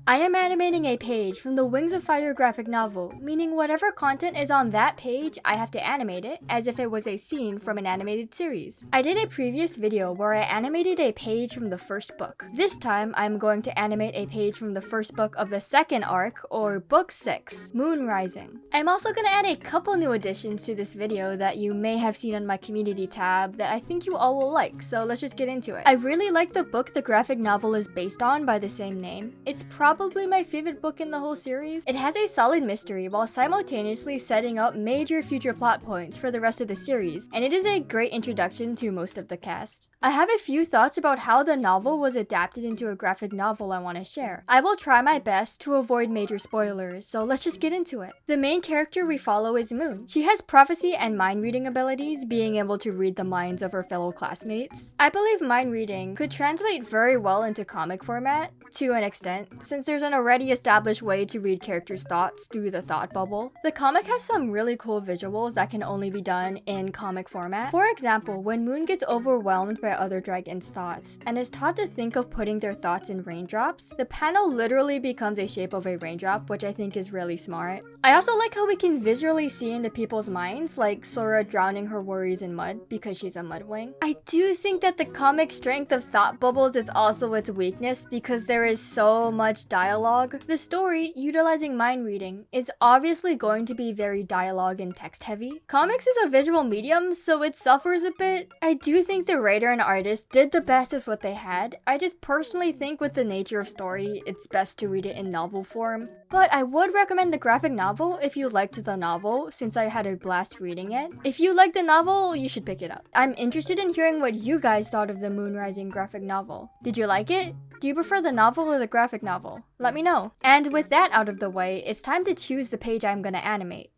I am animating a page from the Wings of Fire graphic novel, meaning whatever content is on that page, I have to animate it as if it was a scene from an animated series. I did a previous video where I animated a page from the first book. This time, I'm going to animate a page from the first book of the second arc, or book 6, Moonrising. I'm also going to add a couple new additions to this video that you may have seen on my community tab that I think you all will like, so let's just get into it. I really like the book the graphic novel is based on by the same name. It's probably my favorite book in the whole series. It has a solid mystery while simultaneously setting up major future plot points for the rest of the series, and it is a great introduction to most of the cast. I have a few thoughts about how the novel was adapted into a graphic novel I want to share. I will try my best to avoid major spoilers, so let's just get into it. The main character we follow is Moon. She has prophecy and mind reading abilities, being able to read the minds of her fellow classmates. I believe mind reading could translate very well into comic format, to an extent, since there's an already established way to read characters' thoughts through the thought bubble. The comic has some really cool visuals that can only be done in comic format. For example, when Moon gets overwhelmed by other dragons' thoughts and is taught to think of putting their thoughts in raindrops, the panel literally becomes a shape of a raindrop, which I think is really smart. I also like how we can visually see into people's minds, like Sora drowning her worries in mud because she's a mudwing. I do think that the comic strength of thought bubbles is also its weakness because there is so much dialogue. The story, utilizing mind reading, is obviously going to be very dialogue and text heavy. Comics is a visual medium, so it suffers a bit. I do think the writer and artist did the best with what they had. I just personally think with the nature of story, it's best to read it in novel form. But I would recommend the graphic novel if you liked the novel, since I had a blast reading it. If you like the novel, you should pick it up. I'm interested in hearing what you guys thought of the Moonrising graphic novel. Did you like it? Do you prefer the novel or the graphic novel? Let me know. And with that out of the way, it's time to choose the page I'm gonna animate.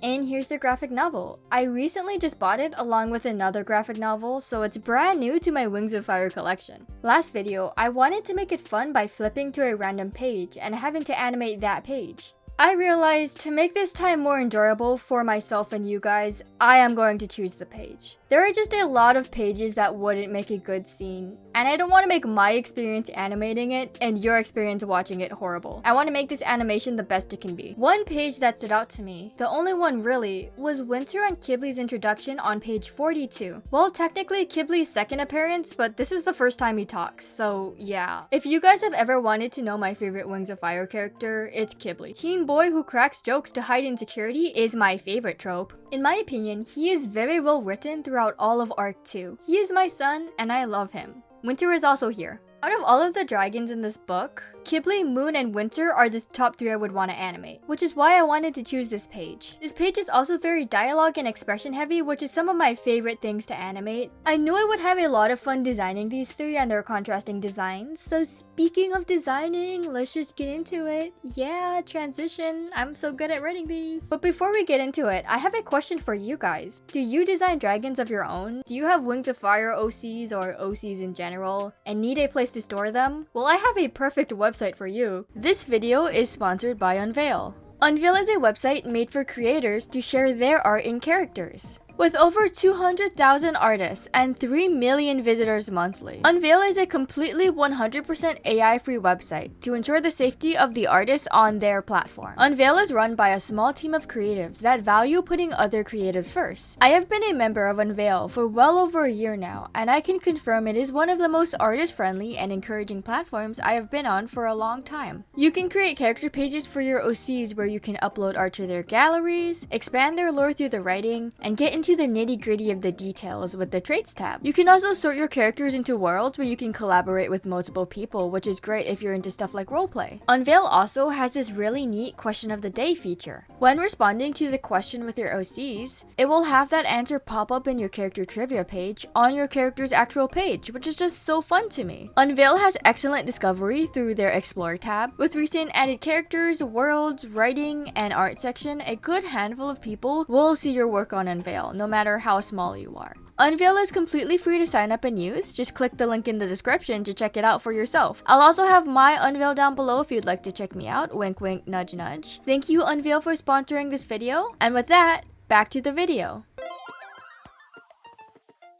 And here's the graphic novel. I recently just bought it along with another graphic novel, so it's brand new to my Wings of Fire collection. Last video, I wanted to make it fun by flipping to a random page and having to animate that page. I realized to make this time more enjoyable for myself and you guys, I am going to choose the page. There are just a lot of pages that wouldn't make a good scene, and I don't want to make my experience animating it and your experience watching it horrible. I want to make this animation the best it can be. One page that stood out to me, the only one really, was Winter and Qibli's introduction on page 42. Well, technically Qibli's second appearance, but this is the first time he talks, so yeah. If you guys have ever wanted to know my favorite Wings of Fire character, it's Qibli. Teen boy who cracks jokes to hide insecurity is my favorite trope. In my opinion, he is very well written throughout all of Arc 2. He is my son, and I love him. Winter is also here. Out of all of the dragons in this book, Qibli, Moon, and Winter are the top 3 I would want to animate, which is why I wanted to choose this page. This page is also very dialogue and expression heavy, which is some of my favorite things to animate. I knew I would have a lot of fun designing these 3 and their contrasting designs, so speaking of designing, let's just get into it. Yeah, transition. I'm so good at writing these. But before we get into it, I have a question for you guys. Do you design dragons of your own? Do you have Wings of Fire OCs or OCs in general and need a place to store them? Well, I have a perfect website for you. This video is sponsored by Unveil. Unveil is a website made for creators to share their art in characters. With over 200,000 artists and 3 million visitors monthly, Unveil is a completely 100% AI-free website to ensure the safety of the artists on their platform. Unveil is run by a small team of creatives that value putting other creatives first. I have been a member of Unveil for well over a year now, and I can confirm it is one of the most artist-friendly and encouraging platforms I have been on for a long time. You can create character pages for your OCs where you can upload art to their galleries, expand their lore through the writing, and get into the nitty-gritty of the details with the traits tab. You can also sort your characters into worlds where you can collaborate with multiple people, which is great if you're into stuff like roleplay. Unveil also has this really neat question of the day feature. When responding to the question with your OCs, it will have that answer pop up in your character trivia page on your character's actual page, which is just so fun to me. Unveil has excellent discovery through their Explore tab. With recent added characters, worlds, writing, and art section, a good handful of people will see your work on Unveil, no matter how small you are. Unveil is completely free to sign up and use. Just click the link in the description to check it out for yourself. I'll also have my Unveil down below if you'd like to check me out. Wink wink, nudge nudge. Thank you Unveil for sponsoring this video. And with that, back to the video.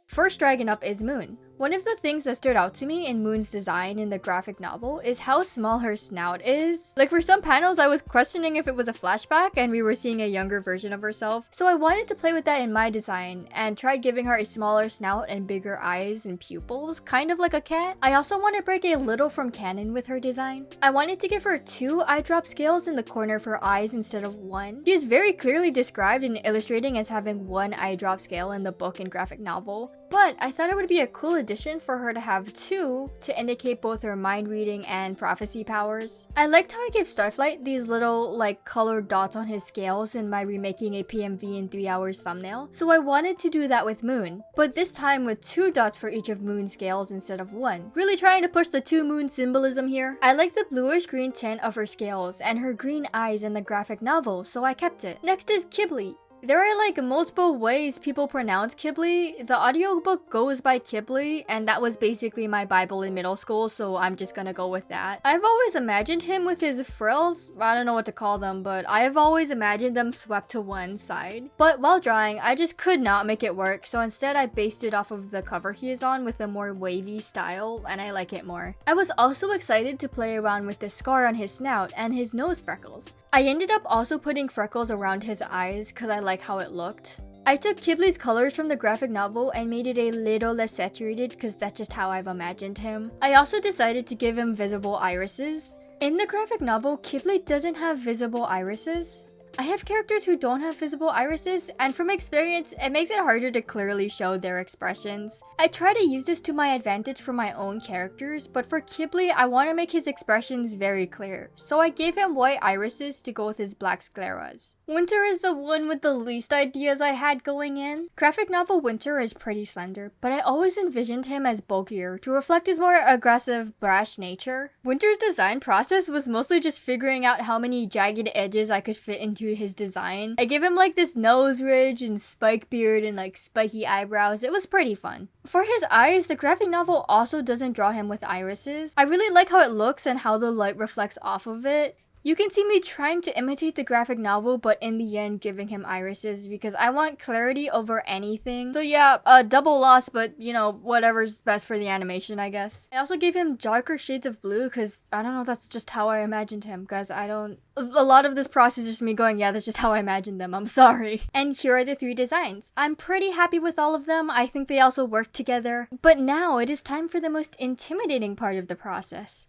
First dragon up is Moon. One of the things that stood out to me in Moon's design in the graphic novel is how small her snout is. Like for some panels, I was questioning if it was a flashback and we were seeing a younger version of herself. So I wanted to play with that in my design and tried giving her a smaller snout and bigger eyes and pupils, kind of like a cat. I also want to break a little from canon with her design. I wanted to give her 2 eye drop scales in the corner of her eyes instead of 1. She is very clearly described in illustrating as having 1 eye drop scale in the book and graphic novel, but I thought it would be a cool addition for her to have 2 to indicate both her mind reading and prophecy powers. I liked how I gave Starflight these little like colored dots on his scales in my remaking a PMV in 3 hours thumbnail, so I wanted to do that with Moon, but this time with 2 dots for each of Moon's scales instead of 1. Really trying to push the 2 moon symbolism here. I like the bluish green tint of her scales and her green eyes in the graphic novel, so I kept it. Next is Qibli. There are like multiple ways people pronounce Qibli. The audiobook goes by Qibli, and that was basically my Bible in middle school, so I'm just gonna go with that. I've always imagined him with his frills. I don't know what to call them, but I've always imagined them swept to one side. But while drawing, I just could not make it work, so instead I based it off of the cover he is on with a more wavy style, and I like it more. I was also excited to play around with the scar on his snout and his nose freckles. I ended up also putting freckles around his eyes because I like how it looked. I took Qibli's colors from the graphic novel and made it a little less saturated because that's just how I've imagined him. I also decided to give him visible irises. In the graphic novel, Qibli doesn't have visible irises. I have characters who don't have visible irises, and from experience, it makes it harder to clearly show their expressions. I try to use this to my advantage for my own characters, but for Qibli, I want to make his expressions very clear, so I gave him white irises to go with his black scleras. Winter is the one with the least ideas I had going in. Graphic novel Winter is pretty slender, but I always envisioned him as bulkier to reflect his more aggressive, brash nature. Winter's design process was mostly just figuring out how many jagged edges I could fit into his design. I gave him like this nose ridge and spike beard and like spiky eyebrows. It was pretty fun. For his eyes, the graphic novel also doesn't draw him with irises. I really like how it looks and how the light reflects off of it. You can see me trying to imitate the graphic novel, but in the end giving him irises because I want clarity over anything. So yeah, a double loss, but you know, whatever's best for the animation, I guess. I also gave him darker shades of blue because, I don't know, that's just how I imagined him, guys. A lot of this process is just me going, yeah, that's just how I imagined them, I'm sorry. And here are the 3 designs. I'm pretty happy with all of them. I think they also work together. But now it is time for the most intimidating part of the process.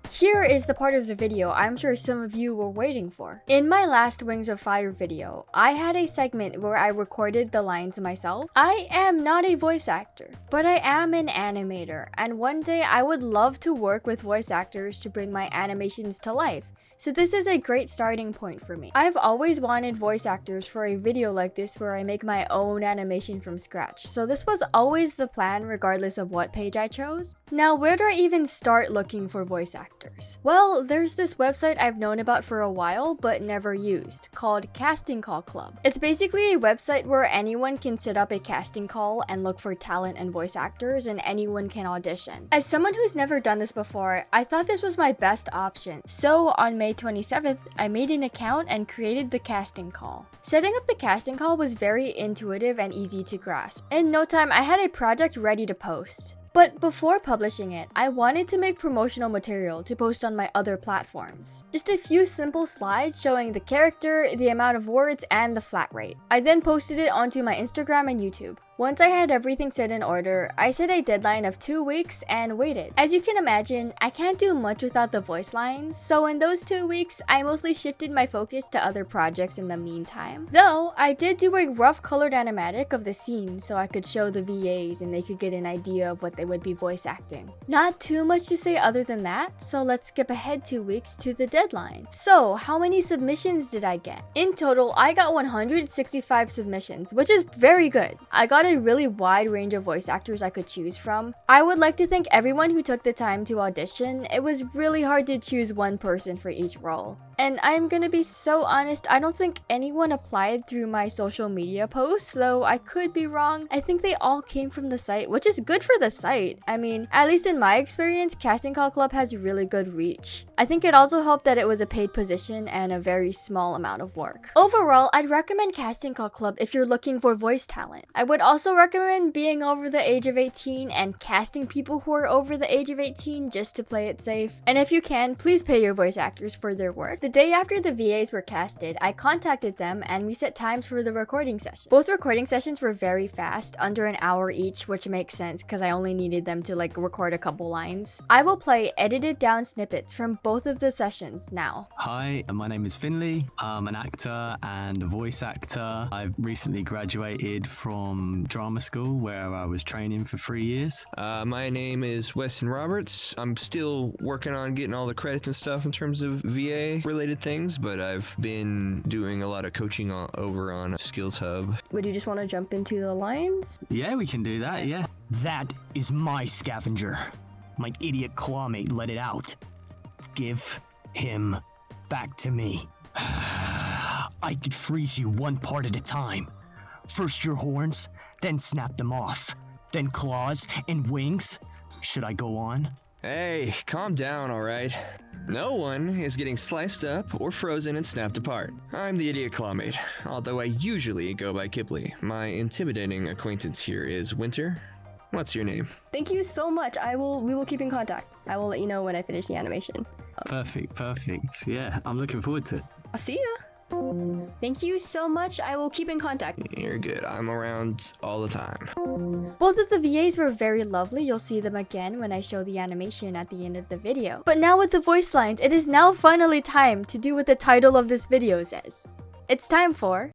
Here is the part of the video I'm sure some of you were waiting for. In my last Wings of Fire video, I had a segment where I recorded the lines myself. I am not a voice actor, but I am an animator, and one day I would love to work with voice actors to bring my animations to life. So this is a great starting point for me. I've always wanted voice actors for a video like this where I make my own animation from scratch. So this was always the plan regardless of what page I chose. Now, where do I even start looking for voice actors? Well, there's this website I've known about for a while but never used, called Casting Call Club. It's basically a website where anyone can set up a casting call and look for talent and voice actors, and anyone can audition. As someone who's never done this before, I thought this was my best option. So on May 27th, I made an account and created the casting call. Setting up the casting call was very intuitive and easy to grasp. In no time, I had a project ready to post. But before publishing it, I wanted to make promotional material to post on my other platforms. Just a few simple slides showing the character, the amount of words, and the flat rate. I then posted it onto my Instagram and YouTube. Once I had everything set in order, I set a deadline of 2 weeks and waited. As you can imagine, I can't do much without the voice lines, so in those 2 weeks, I mostly shifted my focus to other projects in the meantime. Though, I did do a rough colored animatic of the scene so I could show the VAs and they could get an idea of what they would be voice acting. Not too much to say other than that, so let's skip ahead 2 weeks to the deadline. So, how many submissions did I get? In total, I got 165 submissions, which is very good. I got a really wide range of voice actors I could choose from. I would like to thank everyone who took the time to audition. It was really hard to choose one person for each role. And I'm gonna be so honest, I don't think anyone applied through my social media posts, though I could be wrong. I think they all came from the site, which is good for the site. I mean, at least in my experience, Casting Call Club has really good reach. I think it also helped that it was a paid position and a very small amount of work. Overall, I'd recommend Casting Call Club if you're looking for voice talent. I would also recommend being over the age of 18 and casting people who are over the age of 18 just to play it safe. And if you can, please pay your voice actors for their work. The day after the VAs were casted, I contacted them and we set times for the recording session. Both recording sessions were very fast, under an hour each, which makes sense because I only needed them to record a couple lines. I will play edited down snippets from both of the sessions now. Hi, my name is Finley. I'm an actor and a voice actor. I've recently graduated from drama school where I was training for 3 years. My name is Weston Roberts. I'm still working on getting all the credits and stuff in terms of VA related things, but I've been doing a lot of coaching over on Skills Hub. Would you just want to jump into the lines? Yeah, we can do that, yeah. That is my scavenger. My idiot clawmate let it out. Give him back to me. I could freeze you one part at a time. First your horns, then snap them off. Then claws and wings. Should I go on? Hey, calm down, alright? No one is getting sliced up or frozen and snapped apart. I'm the idiot clawmate, although I usually go by Qibli. My intimidating acquaintance here is Winter. What's your name? Thank you so much. We will keep in contact. I will let you know when I finish the animation. Perfect. Yeah, I'm looking forward to it. I'll see ya. Thank you so much. I will keep in contact. You're good. I'm around all the time. Both of the VAs were very lovely. You'll see them again when I show the animation at the end of the video. But now with the voice lines, it is now finally time to do what the title of this video says. It's time for...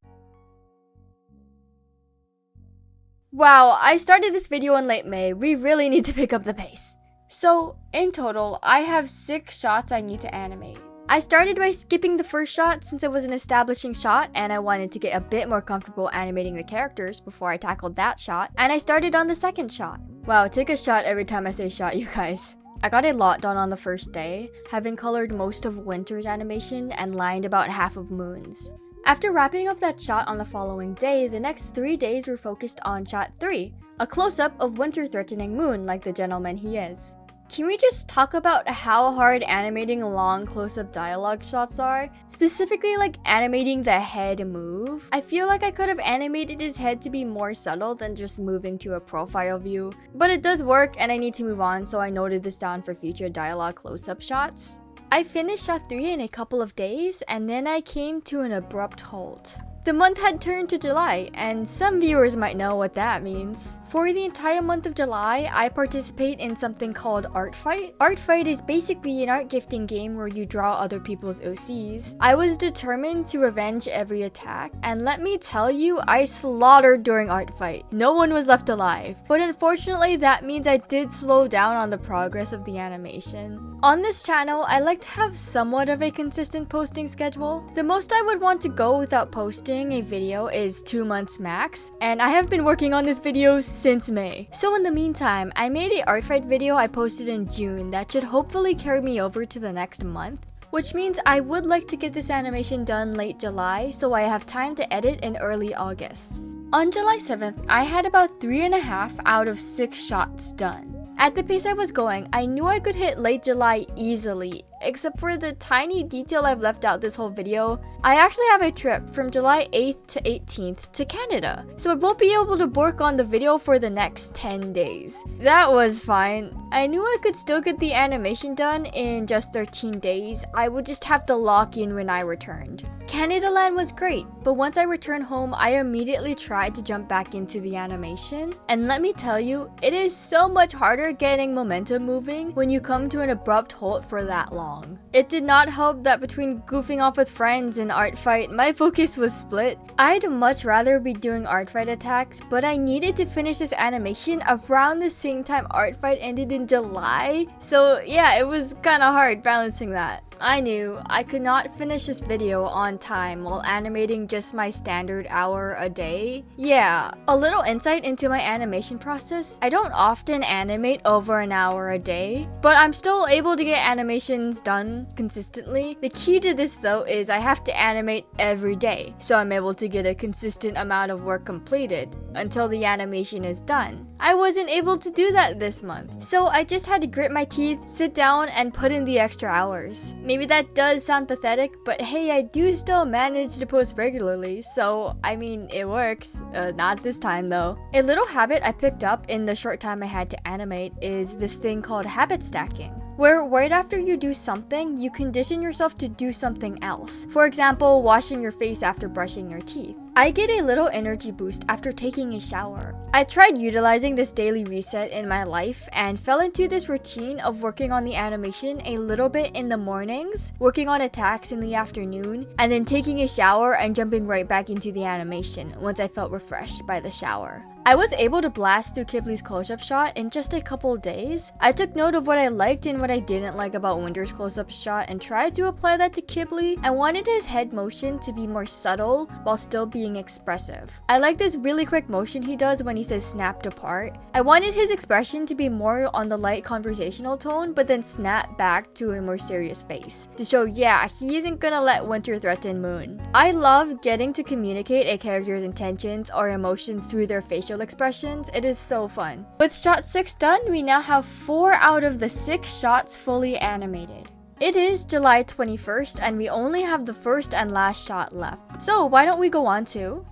Wow, I started this video in late May. We really need to pick up the pace. So, in total, I have 6 shots I need to animate. I started by skipping the first shot since it was an establishing shot and I wanted to get a bit more comfortable animating the characters before I tackled that shot, and I started on the second shot. Wow, take a shot every time I say shot, you guys. I got a lot done on the first day, having colored most of Winter's animation and lined about half of Moon's. After wrapping up that shot on the following day, the next 3 days were focused on shot 3, a close-up of Winter threatening Moon like the gentleman he is. Can we just talk about how hard animating long close-up dialogue shots are? Specifically animating the head move? I feel like I could have animated his head to be more subtle than just moving to a profile view. But it does work and I need to move on, so I noted this down for future dialogue close-up shots. I finished shot 3 in a couple of days and then I came to an abrupt halt. The month had turned to July, and some viewers might know what that means. For the entire month of July, I participate in something called Art Fight. Art Fight is basically an art gifting game where you draw other people's OCs. I was determined to revenge every attack, and let me tell you, I slaughtered during Art Fight. No one was left alive. But unfortunately, that means I did slow down on the progress of the animation. On this channel, I like to have somewhat of a consistent posting schedule. The most I would want to go without posting a video is 2 months max, and I have been working on this video since May. So in the meantime, I made a art fight video I posted in June that should hopefully carry me over to the next month, which means I would like to get this animation done late July so I have time to edit in early August. On July 7th, I had about 3.5 out of 6 shots done. At the pace I was going, I knew I could hit late July easily, except for the tiny detail I've left out this whole video. I actually have a trip from July 8th to 18th to Canada, so I won't be able to work on the video for the next 10 days. That was fine. I knew I could still get the animation done in just 13 days, I would just have to lock in when I returned. Canada Land was great, but once I returned home, I immediately tried to jump back into the animation. And let me tell you, it is so much harder getting momentum moving when you come to an abrupt halt for that long. It did not help that between goofing off with friends and art fight, my focus was split. I'd much rather be doing art fight attacks, but I needed to finish this animation around the same time art fight ended in July. So yeah, it was kinda hard balancing that. I knew I could not finish this video on time while animating just my standard hour a day. Yeah, a little insight into my animation process. I don't often animate over an hour a day, but I'm still able to get animations done consistently. The key to this though is I have to animate every day, so I'm able to get a consistent amount of work completed until the animation is done. I wasn't able to do that this month, so I just had to grit my teeth, sit down, and put in the extra hours. Maybe that does sound pathetic, but hey, I do still manage to post regularly, so I mean, it works. Not this time though. A little habit I picked up in the short time I had to animate is this thing called habit stacking, where right after you do something, you condition yourself to do something else. For example, washing your face after brushing your teeth. I get a little energy boost after taking a shower. I tried utilizing this daily reset in my life and fell into this routine of working on the animation a little bit in the mornings, working on attacks in the afternoon, and then taking a shower and jumping right back into the animation once I felt refreshed by the shower. I was able to blast through Qibli's close-up shot in just a couple days. I took note of what I liked and what I didn't like about Winter's close-up shot and tried to apply that to Qibli. I wanted his head motion to be more subtle while still being expressive. I like this really quick motion he does when he says snapped apart. I wanted his expression to be more on the light conversational tone, but then snap back to a more serious face to show, yeah, he isn't gonna let Winter threaten Moon. I love getting to communicate a character's intentions or emotions through their facial expressions. It is so fun. With shot 6 done, we now have 4 out of the 6 shots fully animated. It is July 21st and we only have the first and last shot left. So why don't we go on to...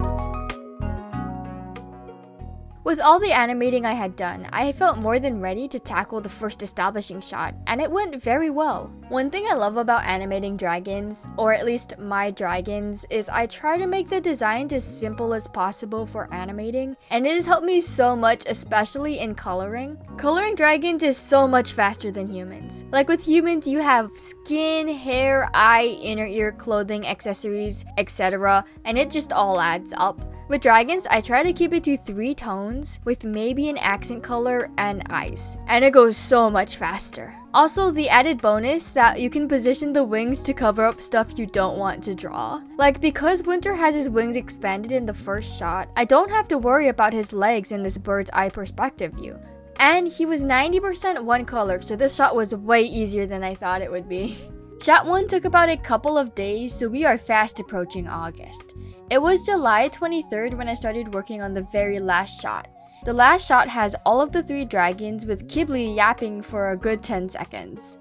With all the animating I had done, I felt more than ready to tackle the first establishing shot, and it went very well. One thing I love about animating dragons, or at least my dragons, is I try to make the designs as simple as possible for animating, and it has helped me so much, especially in coloring. Coloring dragons is so much faster than humans. Like with humans, you have skin, hair, eye, inner ear, clothing, accessories, etc., and it just all adds up. With dragons, I try to keep it to 3 tones with maybe an accent color and eyes, and it goes so much faster. Also, the added bonus that you can position the wings to cover up stuff you don't want to draw. Like, because Winter has his wings expanded in the first shot, I don't have to worry about his legs in this bird's eye perspective view. And he was 90% one color, so this shot was way easier than I thought it would be. Shot 1 took about a couple of days, so we are fast approaching August. It was July 23rd when I started working on the very last shot. The last shot has all of the 3 dragons with Qibli yapping for a good 10 seconds.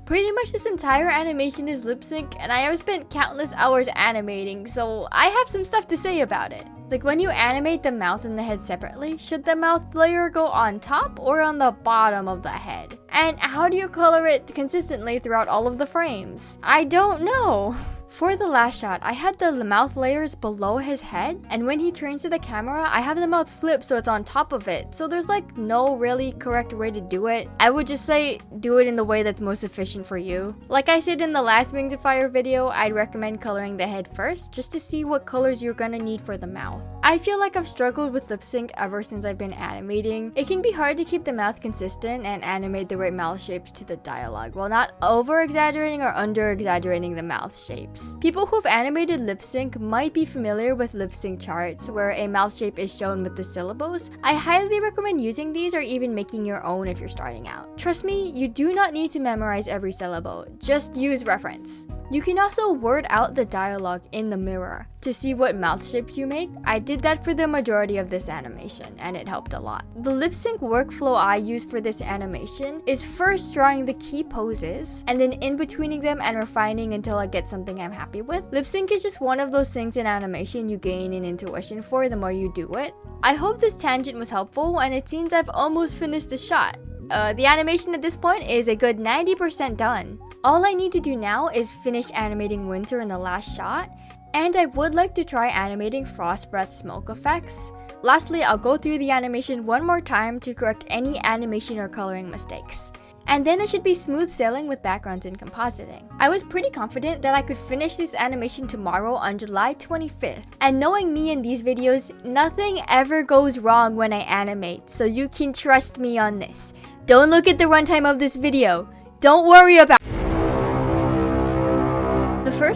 Pretty much this entire animation is lip sync, and I have spent countless hours animating, so I have some stuff to say about it. Like, when you animate the mouth and the head separately, should the mouth layer go on top or on the bottom of the head? And how do you color it consistently throughout all of the frames? I don't know. For the last shot, I had the mouth layers below his head, and when he turns to the camera, I have the mouth flipped so it's on top of it. So there's like no really correct way to do it. I would just say do it in the way that's most efficient for you. Like I said in the last Wings of Fire video, I'd recommend coloring the head first just to see what colors you're gonna need for the mouth. I feel like I've struggled with lip sync ever since I've been animating. It can be hard to keep the mouth consistent and animate the right mouth shapes to the dialogue while not over exaggerating or under exaggerating the mouth shapes. People who've animated lip sync might be familiar with lip sync charts where a mouth shape is shown with the syllables. I highly recommend using these or even making your own if you're starting out. Trust me, you do not need to memorize every syllable, just use reference. You can also word out the dialogue in the mirror to see what mouth shapes you make. I did that for the majority of this animation and it helped a lot. The lip sync workflow I use for this animation is first drawing the key poses and then in betweening them and refining until I get something I'm happy with. Lip sync is just one of those things in animation you gain an intuition for the more you do it. I hope this tangent was helpful and it seems I've almost finished the shot. The animation at this point is a good 90% done. All I need to do now is finish animating Winter in the last shot, and I would like to try animating Frost Breath smoke effects. Lastly, I'll go through the animation one more time to correct any animation or coloring mistakes. And then it should be smooth sailing with backgrounds and compositing. I was pretty confident that I could finish this animation tomorrow on July 25th. And knowing me in these videos, nothing ever goes wrong when I animate, so you can trust me on this. Don't look at the runtime of this video. Don't worry about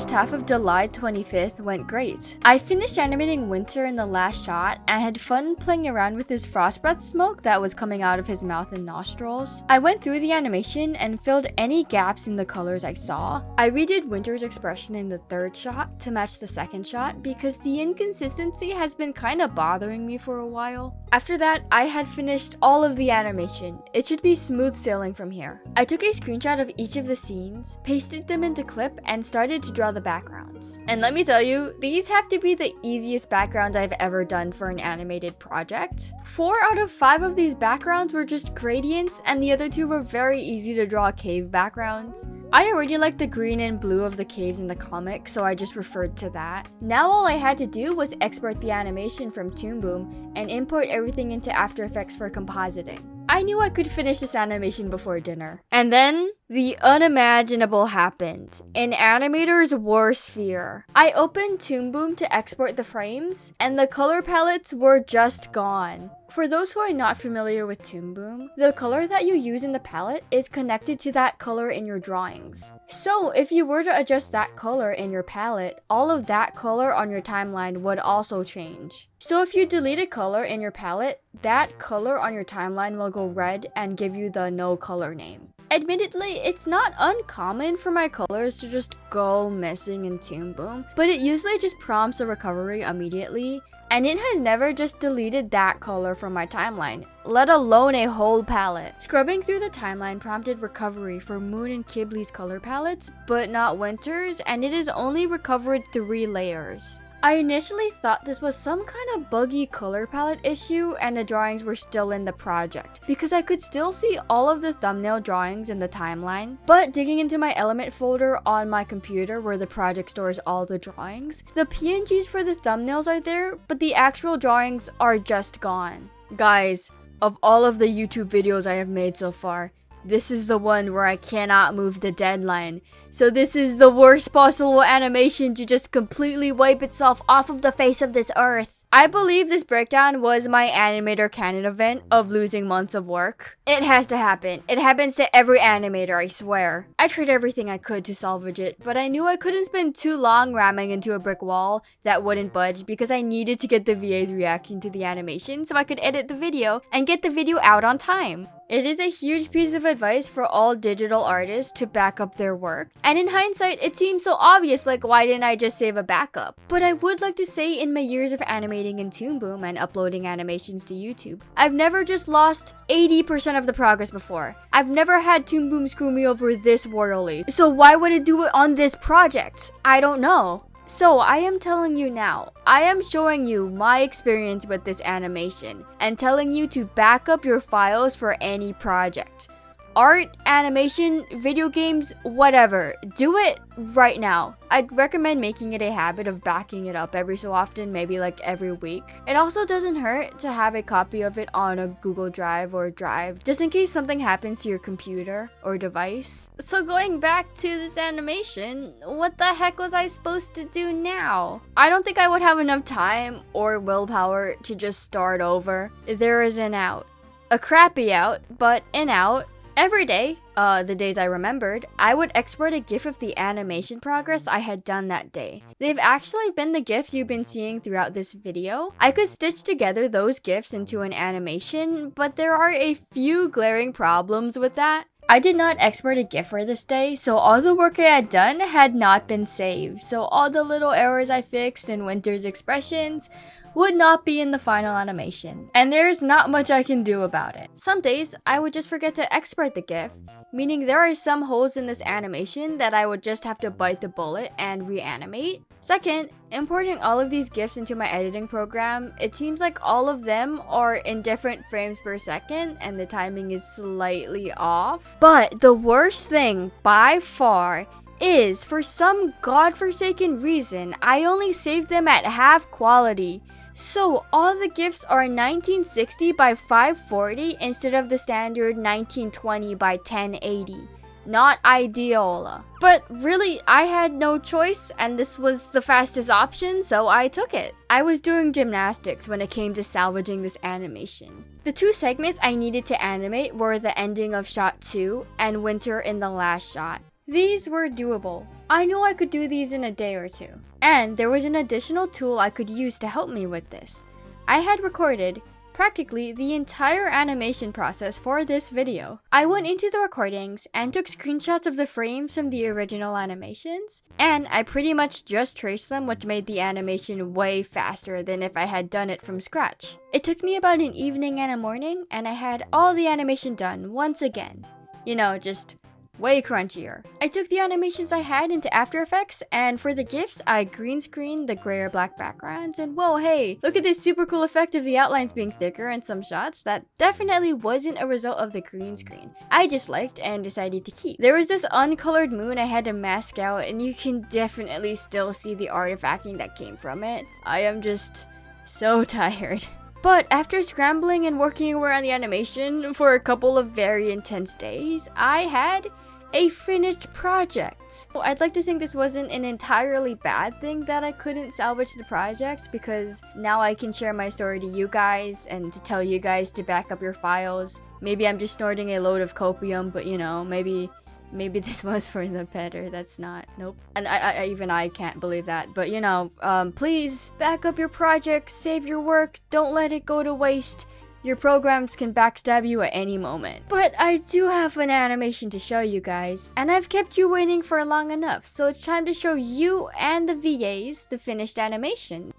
first half of July 25th went great. I finished animating Winter in the last shot and had fun playing around with his frost breath smoke that was coming out of his mouth and nostrils. I went through the animation and filled any gaps in the colors I saw. I redid Winter's expression in the third shot to match the second shot because the inconsistency has been kind of bothering me for a while. After that, I had finished all of the animation. It should be smooth sailing from here. I took a screenshot of each of the scenes, pasted them into Clip, and started to draw the backgrounds. And let me tell you, these have to be the easiest backgrounds I've ever done for an animated project. 4 out of 5 of these backgrounds were just gradients, and the other 2 were very easy to draw cave backgrounds. I already liked the green and blue of the caves in the comic, so I just referred to that. Now all I had to do was export the animation from Toon Boom and import everything into After Effects for compositing. I knew I could finish this animation before dinner. And then, the unimaginable happened. An animator's worst fear. I opened Toon Boom to export the frames, and the color palettes were just gone. For those who are not familiar with Toon Boom, the color that you use in the palette is connected to that color in your drawings. So if you were to adjust that color in your palette, all of that color on your timeline would also change. So if you delete a color in your palette, that color on your timeline will go red and give you the no color name. Admittedly, it's not uncommon for my colors to just go missing in Toon Boom, but it usually just prompts a recovery immediately, and it has never just deleted that color from my timeline, let alone a whole palette. Scrubbing through the timeline prompted recovery for Moon and Qibli's color palettes, but not Winter's, and it has only recovered 3 layers. I initially thought this was some kind of buggy color palette issue and the drawings were still in the project, because I could still see all of the thumbnail drawings in the timeline. But digging into my element folder on my computer where the project stores all the drawings, the PNGs for the thumbnails are there, but the actual drawings are just gone. Guys, of all of the YouTube videos I have made so far, this is the one where I cannot move the deadline. So this is the worst possible animation to just completely wipe itself off of the face of this earth. I believe this breakdown was my animator canon event of losing months of work. It has to happen. It happens to every animator, I swear. I tried everything I could to salvage it, but I knew I couldn't spend too long ramming into a brick wall that wouldn't budge because I needed to get the VA's reaction to the animation so I could edit the video and get the video out on time. It is a huge piece of advice for all digital artists to back up their work. And in hindsight, it seems so obvious, like why didn't I just save a backup? But I would like to say in my years of animating in Toon Boom and uploading animations to YouTube, I've never just lost 80% of the progress before. I've never had Toon Boom screw me over this royally. So why would it do it on this project? I don't know. So I am telling you now, I am showing you my experience with this animation and telling you to back up your files for any project. Art, animation, video games, whatever. Do it right now. I'd recommend making it a habit of backing it up every so often, maybe like every week. It also doesn't hurt to have a copy of it on a Google Drive or Drive, just in case something happens to your computer or device. So going back to this animation, what the heck was I supposed to do now? I don't think I would have enough time or willpower to just start over. There is an out. A crappy out, but an out. Every day, the days I remembered, I would export a GIF of the animation progress I had done that day. They've actually been the GIFs you've been seeing throughout this video. I could stitch together those GIFs into an animation, but there are a few glaring problems with that. I did not export a GIF for this day, so all the work I had done had not been saved, so all the little errors I fixed in Winter's expressions would not be in the final animation, and there's not much I can do about it. Some days, I would just forget to export the GIF, meaning there are some holes in this animation that I would just have to bite the bullet and reanimate. Second, importing all of these GIFs into my editing program, it seems like all of them are in different frames per second and the timing is slightly off. But the worst thing, by far, is for some godforsaken reason, I only saved them at half quality. So all the GIFs are 1960 by 540 instead of the standard 1920 by 1080. Not ideal. But really, I had no choice and this was the fastest option, so I took it. I was doing gymnastics when it came to salvaging this animation. The 2 segments I needed to animate were the ending of shot 2 and Winter in the last shot. These were doable. I knew I could do these in a day or two. And there was an additional tool I could use to help me with this. I had recorded practically the entire animation process for this video. I went into the recordings and took screenshots of the frames from the original animations, and I pretty much just traced them, which made the animation way faster than if I had done it from scratch. It took me about an evening and a morning, and I had all the animation done once again. You know, just way crunchier. I took the animations I had into After Effects, and for the GIFs, I green screened the gray or black backgrounds, and whoa, hey, look at this super cool effect of the outlines being thicker in some shots. That definitely wasn't a result of the green screen. I just liked and decided to keep. There was this uncolored moon I had to mask out, and you can definitely still see the artifacting that came from it. I am just so tired. But after scrambling and working around the animation for a couple of very intense days, I had a finished project. I'd like to think this wasn't an entirely bad thing that I couldn't salvage the project, because now I can share my story to you guys and to tell you guys to back up your files. Maybe I'm just snorting a load of copium, but you know, maybe this was for the better. That's not. Nope. And I can't believe that. But you know, please back up your project, save your work, don't let it go to waste. Your programs can backstab you at any moment. But I do have an animation to show you guys, and I've kept you waiting for long enough, so it's time to show you and the VAs the finished animation.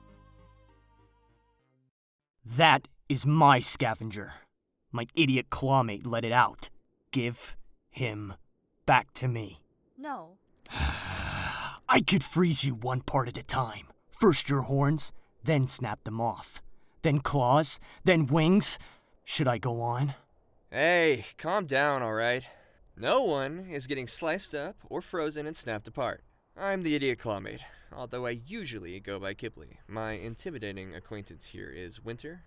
That is my scavenger. My idiot clawmate let it out. Give him back to me. No. I could freeze you one part at a time. First your horns, then snap them off. Then claws, then wings. Should I go on? Hey, calm down, alright? No one is getting sliced up or frozen and snapped apart. I'm the idiot clawmate, although I usually go by Qibli. My intimidating acquaintance here is Winter.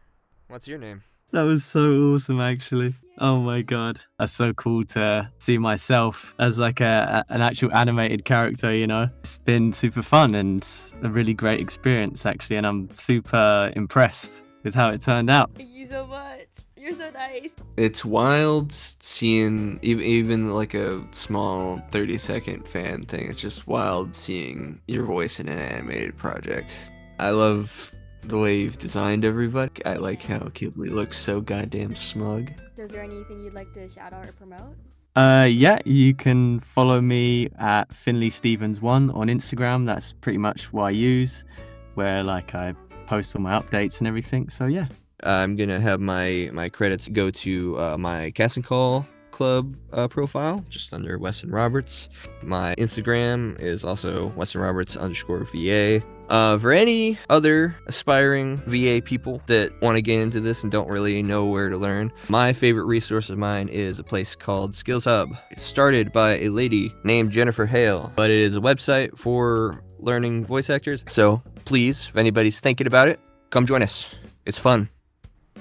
What's your name? That was so awesome, actually. Oh my god. That's so cool to see myself as like an actual animated character, you know? It's been super fun and a really great experience, actually, and I'm super impressed with how it turned out. Thank you so much. You're so nice. It's wild seeing even like a small 30-second fan thing. It's just wild seeing your voice in an animated project. I love the way you've designed everybody. I like how Qibli looks so goddamn smug. So is there anything you'd like to shout out or promote? Yeah, you can follow me at Finley Stevens1 on Instagram. That's pretty much what I use, where like I post all my updates and everything. So yeah. I'm gonna have my credits go to my Casting Call Club profile, just under Weston Roberts. My Instagram is also WestonRoberts_VA. For any other aspiring VA people that want to get into this and don't really know where to learn, my favorite resource of mine is a place called Skills Hub. It's started by a lady named Jennifer Hale, but it is a website for learning voice actors. So please, if anybody's thinking about it, come join us. It's fun.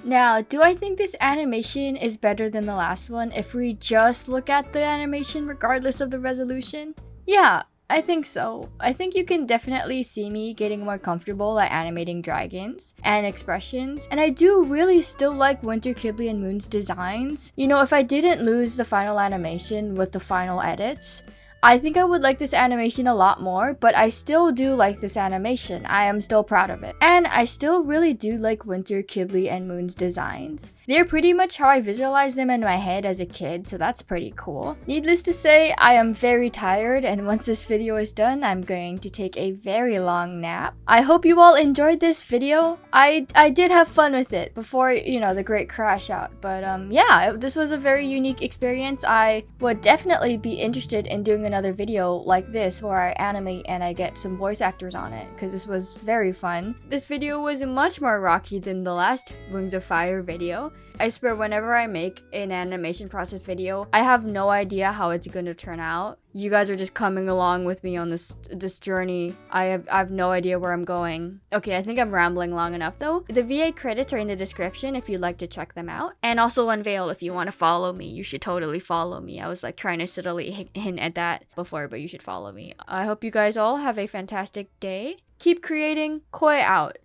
Now, do I think this animation is better than the last one if we just look at the animation regardless of the resolution? Yeah, I think so. I think you can definitely see me getting more comfortable at animating dragons and expressions, and I do really still like Winter, Qibli, and Moon's designs. You know, if I didn't lose the final animation with the final edits, I think I would like this animation a lot more, but I still do like this animation. I am still proud of it. And I still really do like Winter, Qibli, and Moon's designs. They're pretty much how I visualized them in my head as a kid, so that's pretty cool. Needless to say, I am very tired, and once this video is done, I'm going to take a very long nap. I hope you all enjoyed this video. I did have fun with it before, you know, the great crash out, but yeah, this was a very unique experience. I would definitely be interested in doing another video like this where I animate and I get some voice actors on it, because this was very fun. This video was much more rocky than the last Wings of Fire video. I swear, whenever I make an animation process video, I have no idea how it's gonna turn out. You guys are just coming along with me on this journey. I have no idea where I'm going. Okay, I think I'm rambling long enough though. The VA credits are in the description if you'd like to check them out. And also Unveil, if you want to follow me, you should totally follow me. I was like trying to subtly hint at that before, but you should follow me. I hope you guys all have a fantastic day. Keep creating. Koi out.